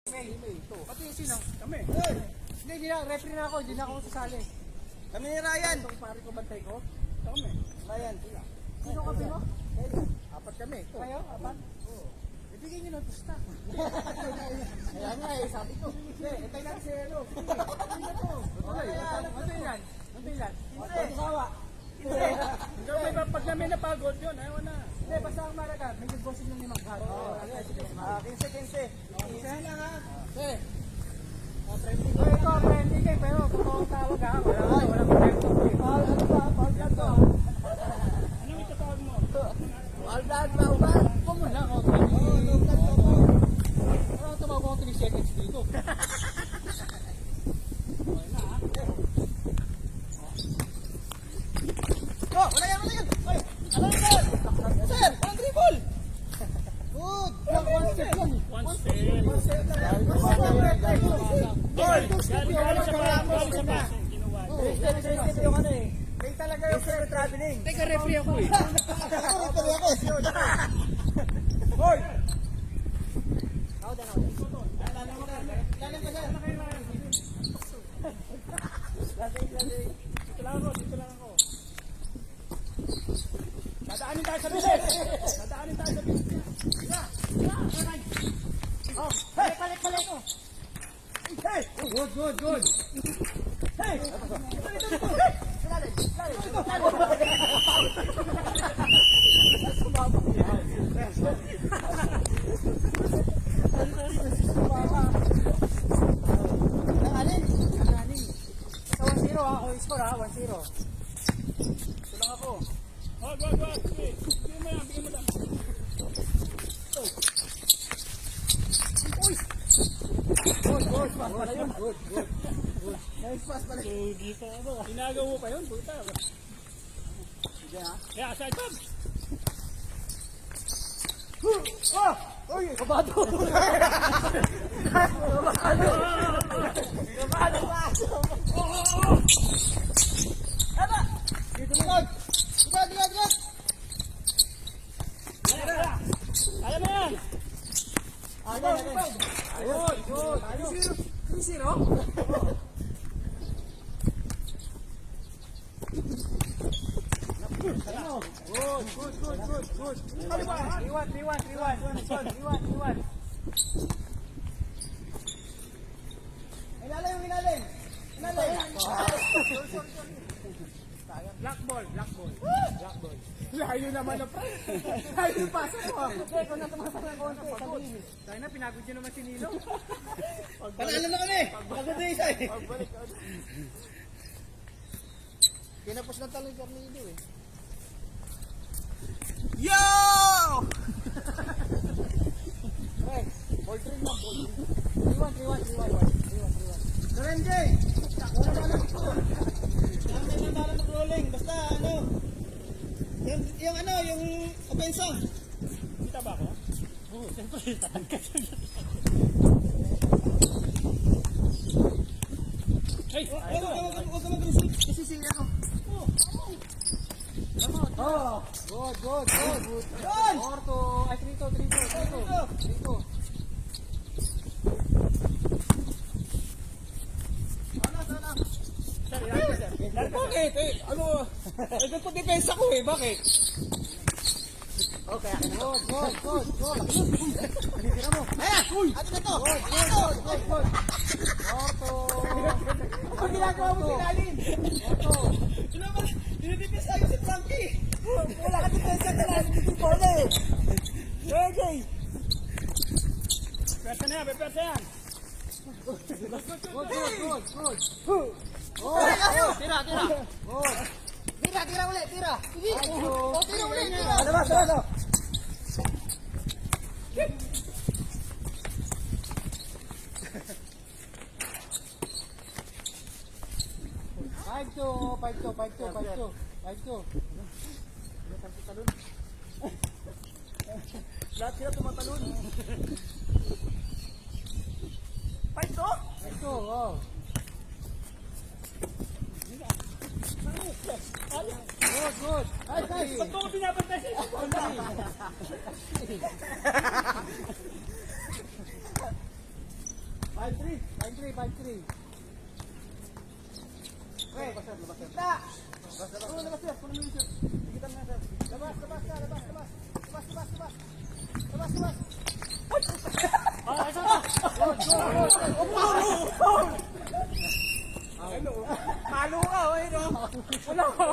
Pati sino? Kami. Hindi na, referee na ako, hindi na ako sasali. Kami ni Ryan. Itong pare ko, bantay ko. Kami. Ryan. Sino kami mo? Apat kami. Kayo? Apat? Oo. Ibigay nyo ng pusta. Kaya nga eh, sabi ko. Itay lang si Elo. Ano yan? Ano yan? Hindi. Sawa. Pag namin napagod yun, ayaw na. Hindi, basta ang maraga, may nagbosin yung limang karo. 15. Isa na nga. Okay. Ito, friendly kayo, pero totoo tawag ha. Walang friendly. Ano ba? Paul Dad to. Ano yung tatawag mo? Paul Dad ba? Uba? Kung mo na ako. Ano tumawag ko 3 seconds dito? Wala yan. Oy, ano yan? Sir, walang dribble. Good. One step yan eh. One step. May talaga yung fair traveling. Teka, referee ako eh. Hoy! Dito lang ako. Dadaanin tayo sa bilis. Oh, balik ko. Hey! Good. Hey! Nanganin. Sa 1-0 ha, ako score ha, 1-0. Ito lang ako. Wag. Bigyan mo lang. Good. Pass pala yun. Good. Nice pass pala. Tinagaw mo pa yun, puta. Sige ha. Kaya, side pub. Uy! Kabado! Tama! Dito likod! Likod! Kaya mo yan. Good. 3-0? Good. Ano ba? 3-1. Ilalim! Black ball. Layo naman na pre. Layo yung paso mo. Okay, kung natumasa ng konti, sabihin. Tayo na, pinagod nyo naman si Nilo. Panalo na kami! Pagod na isa eh! Kinapos na talaga yung Carnilo eh. Yo! Okay, ball 3 na, ball 3. 3-1. Lorenje! Wala na lang ito. Kami na para mag-rolling. Basta ano. Yung opensa. Kita ba ako? Oo, siyempre. Tatangkas. Hey! Huwag ka mag-receive. Kasi sila ko. Oh, good. Yun! 4-2. Ay, 3-2. Bakit? Ano? Ito po depensa ko eh. Bakit? Okay, good. Tira mo. Ayan! Uy! Ato na to! Good. 4-2. Ang ginagawa mo sinalim! 4-2. Sino ba? Dinidipis tayo si Frankie! Wala ka depensa ka lang. Hindi bola eh. Okay. Pwersa na yan. Good. Tira! Tira ulit! Tira! Tira ulit! Ano? 5-2. Lahat sila tumatalon. 5-2? 5-2, oh. Good. Nice. Ba't mo ko pinapantay sa ito? 5-3. 5-3. Okay. Kita. Labas sir. Puno mo yung sir. Kita na sir. Labas. Palo ka, oy, no? Wala ko.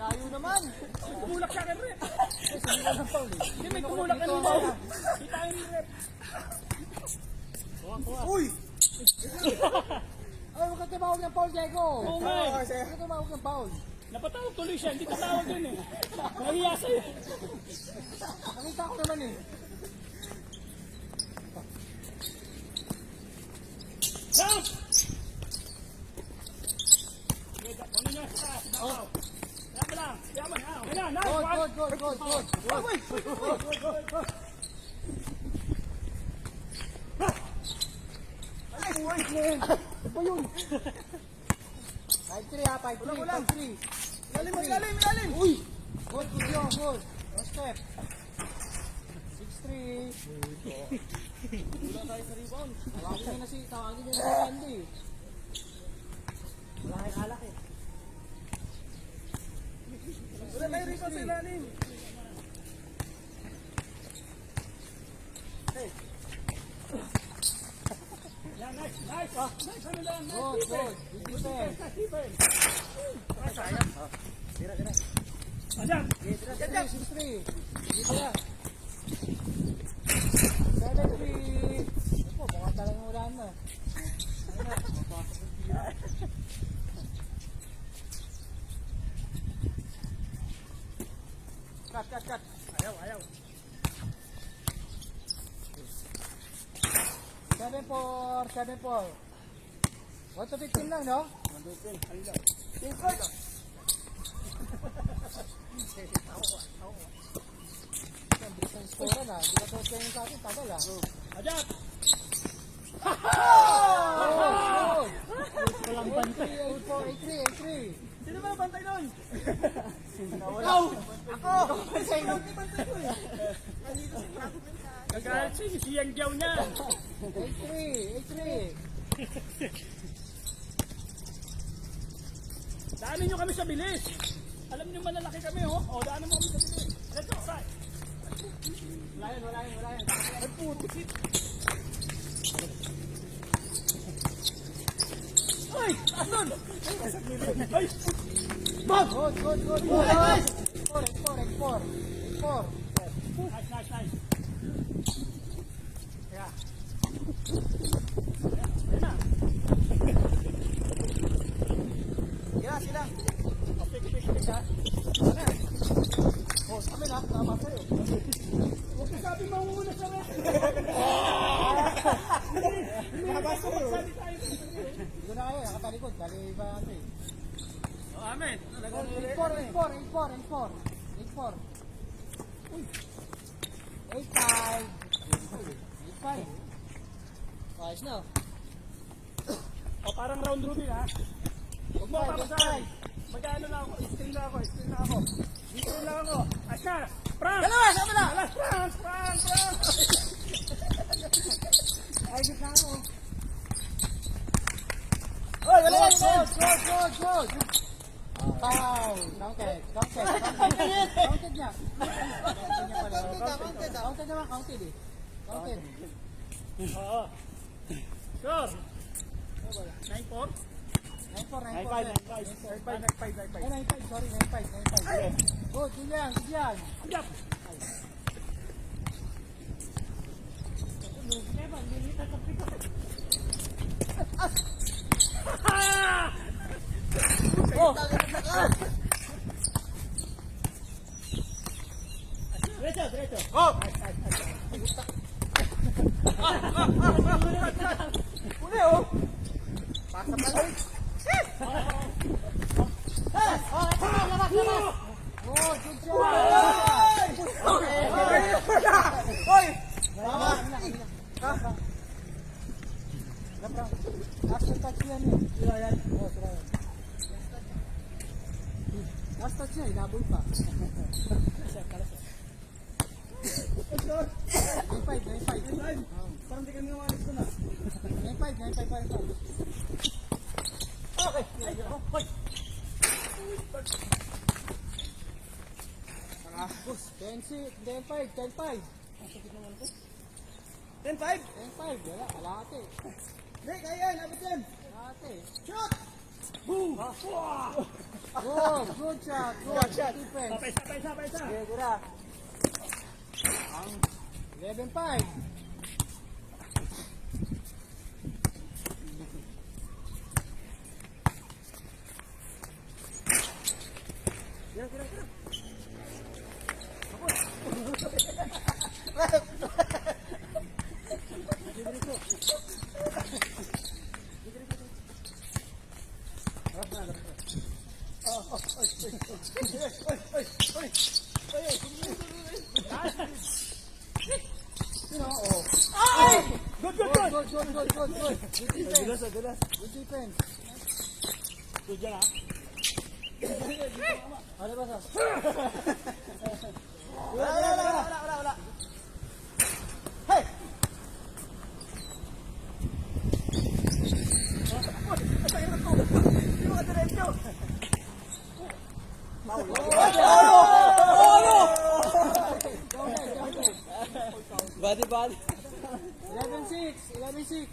Layo naman. Tumulak siya kay Rep. Sumila ng foul, eh. Hindi, may tumulak ka nila. Kita ni Rep. Uy! Ay, huwag kang tumawag ng foul, Diego. Oo nga eh. Huwag kang tumawag ng foul. Napatawag tuloy siya, hindi tatawag yun eh. Nahiya sa'yo. Nakita ko naman eh. Jump! Ano niya sa taas? Babaw. Kaya lang. Yaman. Kaya na. Nice. Good. Ay, boys, man. Ano ba yun? 5-3 ha, 5-3. Ilalim. Uy! Good. No step. 6-3. Wala tayo sa rebound. Tawagin niyo na si Andy. Wala kayong alak eh. Wala tayo rebound sa ilalim. Yan, nice. Nice. Ano lang. Good. Defense. Ayan. 6-3. Dito na. 7-3. Ako, mukhang talagang wala na. Cut. Ayaw. 7-4. 1-15 lang, no? 1-15. Ang bilis ng score na. Hindi ka tuwag kayo sa akin. Tagal ah. Ayan. Walang bantay. 8-3. Sino ba ang bantay nun? Ako! Nagalit siya. Si Yang Jiao niya. 8-3. Daanin nyo kami sa bilis. Alam nyo malalaki kami, oh. O, daanin mo kami sa bilis. Let's go, side. Wala yan. Ay, putik. Ay! Asan? Ay! Good. 8-4. Nice. Yeah. Ayan na. Sila. Pick, ha. Oh, kami na. Tama sa'yo. Huwag ka sabi mauna sa rin. Tama sa'yo. Sabi tayo. Dito na kayo. Nakatalikod. Bali ba natin? Oh, amen. 8-4. 8-5. Ayos na. O, parang round robin, ha. Huwag mo papasahin. Mag-ano lang ako. Stay lang ako. Dito lang ako. Asya. Frank. Dalawa, sama na. Alas, Frank. Ay, gitna ako. Oy, wala yan. Good. Foul. Counted niya. Counted naman, counted eh. Counted. Oo. Sure. 9-4. 9-4. 9-5. 9-5, sorry, 9-5. Good, yun yan. Yap. Oh! Diretso. Oh! Uli oh! Pasa pa lang. Labas! Oh, good job! Hoy! Last touch yan eh. Sila yan. Oh, sila yan. Last touch yan, inaboy pa. 9-5. Parang di kami umalis ko na. 9-5 pa rin. Okay. Ay, hoy. Boss, 10-6, 10-5, 10-5. 10-5. 10-5, wala, kalahati. Hindi, kaya yan. Abot yan. Kalahati. Shoot! Boom! Good shot, good defense. Paisa. Sige, gura. 11-5. Gura. Good. Good defense. Dulas. Good defense. Good yan ha. Ano ba sa? Wala. Hey! Hindi mo ka diretso. Body. 11-6, 11-6. 11-6.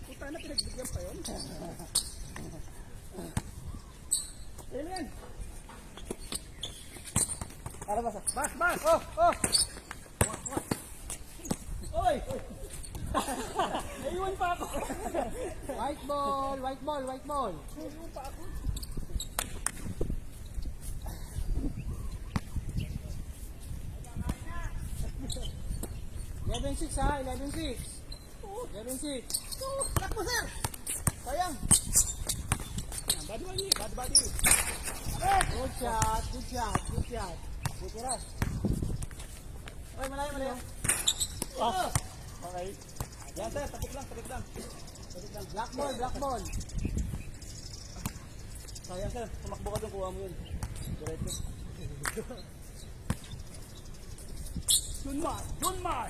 Puta na, pinagbigyan pa yun. Alien! Para ba sa? Bas! Oh! Oy! Naiwan pa ako. White ball. Naiwan pa ako. Eleven six ha, 11-6. 11-6. Takbo, sir! Sayang. Bad body. Good shot. Bukira. Oy, malayo. Okay. Yan, sir. Tapik lang. Black ball. Sayang, sir. Tumakbo ka doon, kuha mo yun. Diretso. Dunmar!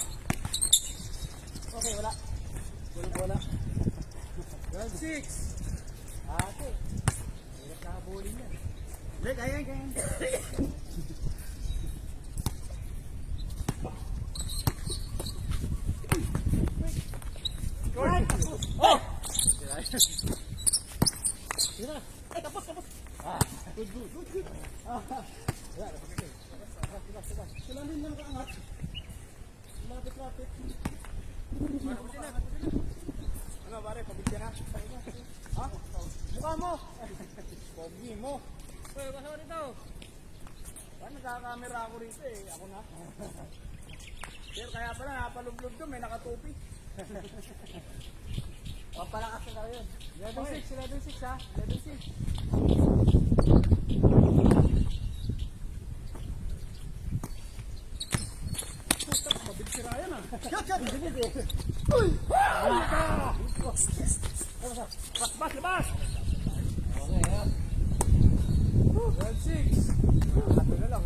Okay, wala. Wala. 12-6. Ate. Hirap nakabulin yan. Hindi, kaya yan. Ay, tapos. Good. Sila din lang kaangat. Lapit. Ano pare, pabigyan na. Ha? Mukha mo. Pogi mo. Uy, basa rito. Paano nagkakamera ako rito eh? Ako na. Sir, kaya pala napalublog doon, may nakatupi. Pampalakas na tayo yun. 11-6 ha. 11-6. Mabilis si Ryan ah. Shot! Uy! Bas, labas! 12-6. Tatlo na lang.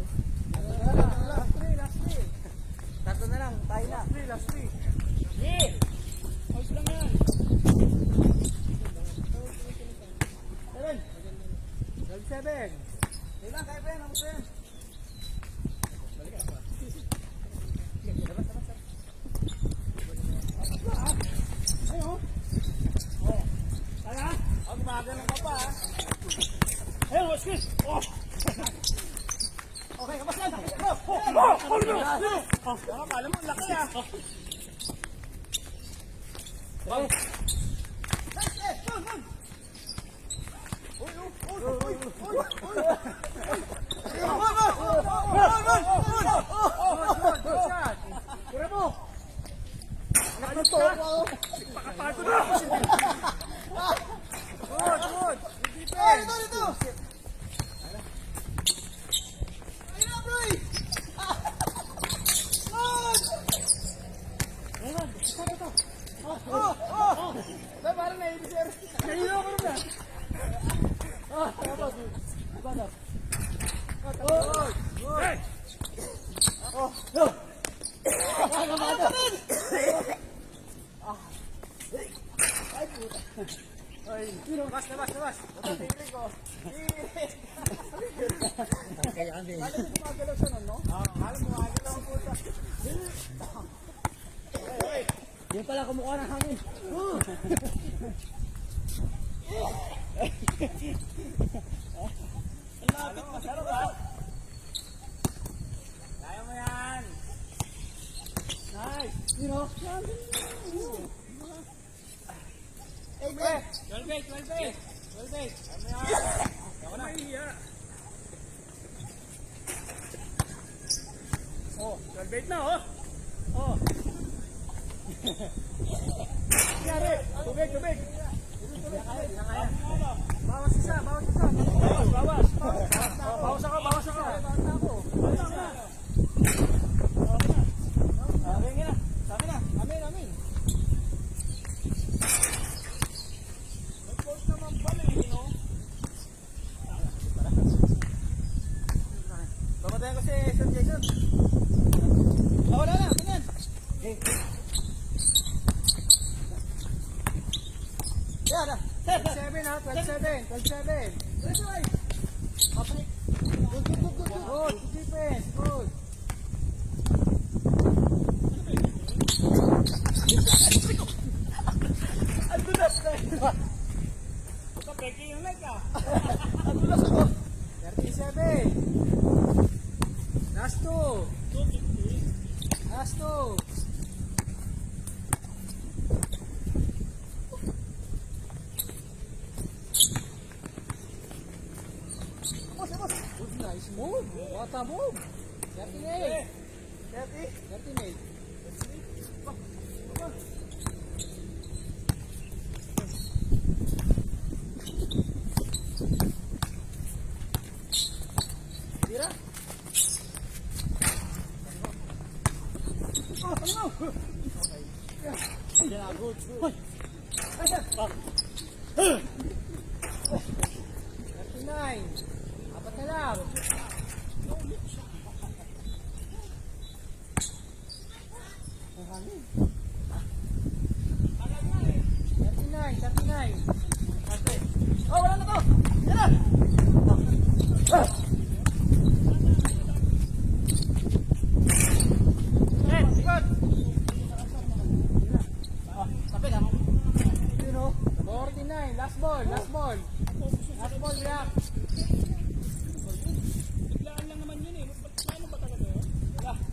Last three. Tatlo na lang, tayo na. Last three. Yeah! Ayos lang yan. 12-7. Ilan, kaya pa yan, ako pa yan. Ayun. Tara. Ako, gumagano'n ka pa, ha? Ayun, watch this. Oh! Okay, kapag yan. Akala mo, laki ah. Good shot. Kura mo. Ayos ka. Pakapato na. Good. Eh, dito. Ayun na, bro. Parang naibig sir. Nahilo ko na. Good. Hey! Ano ba ito? Ay, labas. Ito, tingin ko. Kaya kami. Kala mo gumagalaw siya nun, no? Oo, kala mo gumagalaw ang puta. Yung pala kumukuha ng hangin. Lapit mo, sarap ha? Kaya mo yan. Nice. You know? Hey, bro. 12 bait. Kaya mo yan. Ako na. Oh, 12 bait na, oh. Oh. Yari, tubig. Bawas isa. Bawas ako. Amin. Nag-post naman pala, no? Pamatayan ko si Sir Jason. Wala na, ganyan. Yan na. 12-7 ha, 12-7. Good defense, good. Baka peke yung leg, ah. 37. Last two. Good, nice move. What a move. 38. 38. Tira. Good. 39. Apat na lang. Ang hangin. 39. Oh, wala na to. Yan na. Ikot. Tapit ha. 49. Last ball. Black. Biglaan lang naman yun, eh. Paano ba talaga yun?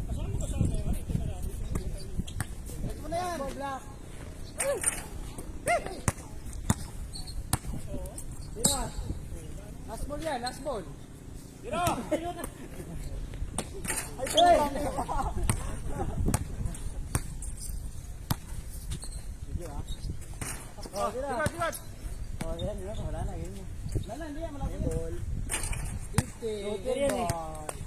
Kasama ko sa ano, ito na lang. Ito mo na yan. Black. Tira. Last ball yan. Tiro! Oh, tira. Sigat! Oh, yan. Wala na. Yun. Wala, hindi yan. Malaki yan. 50. Rotor yan eh. Ball.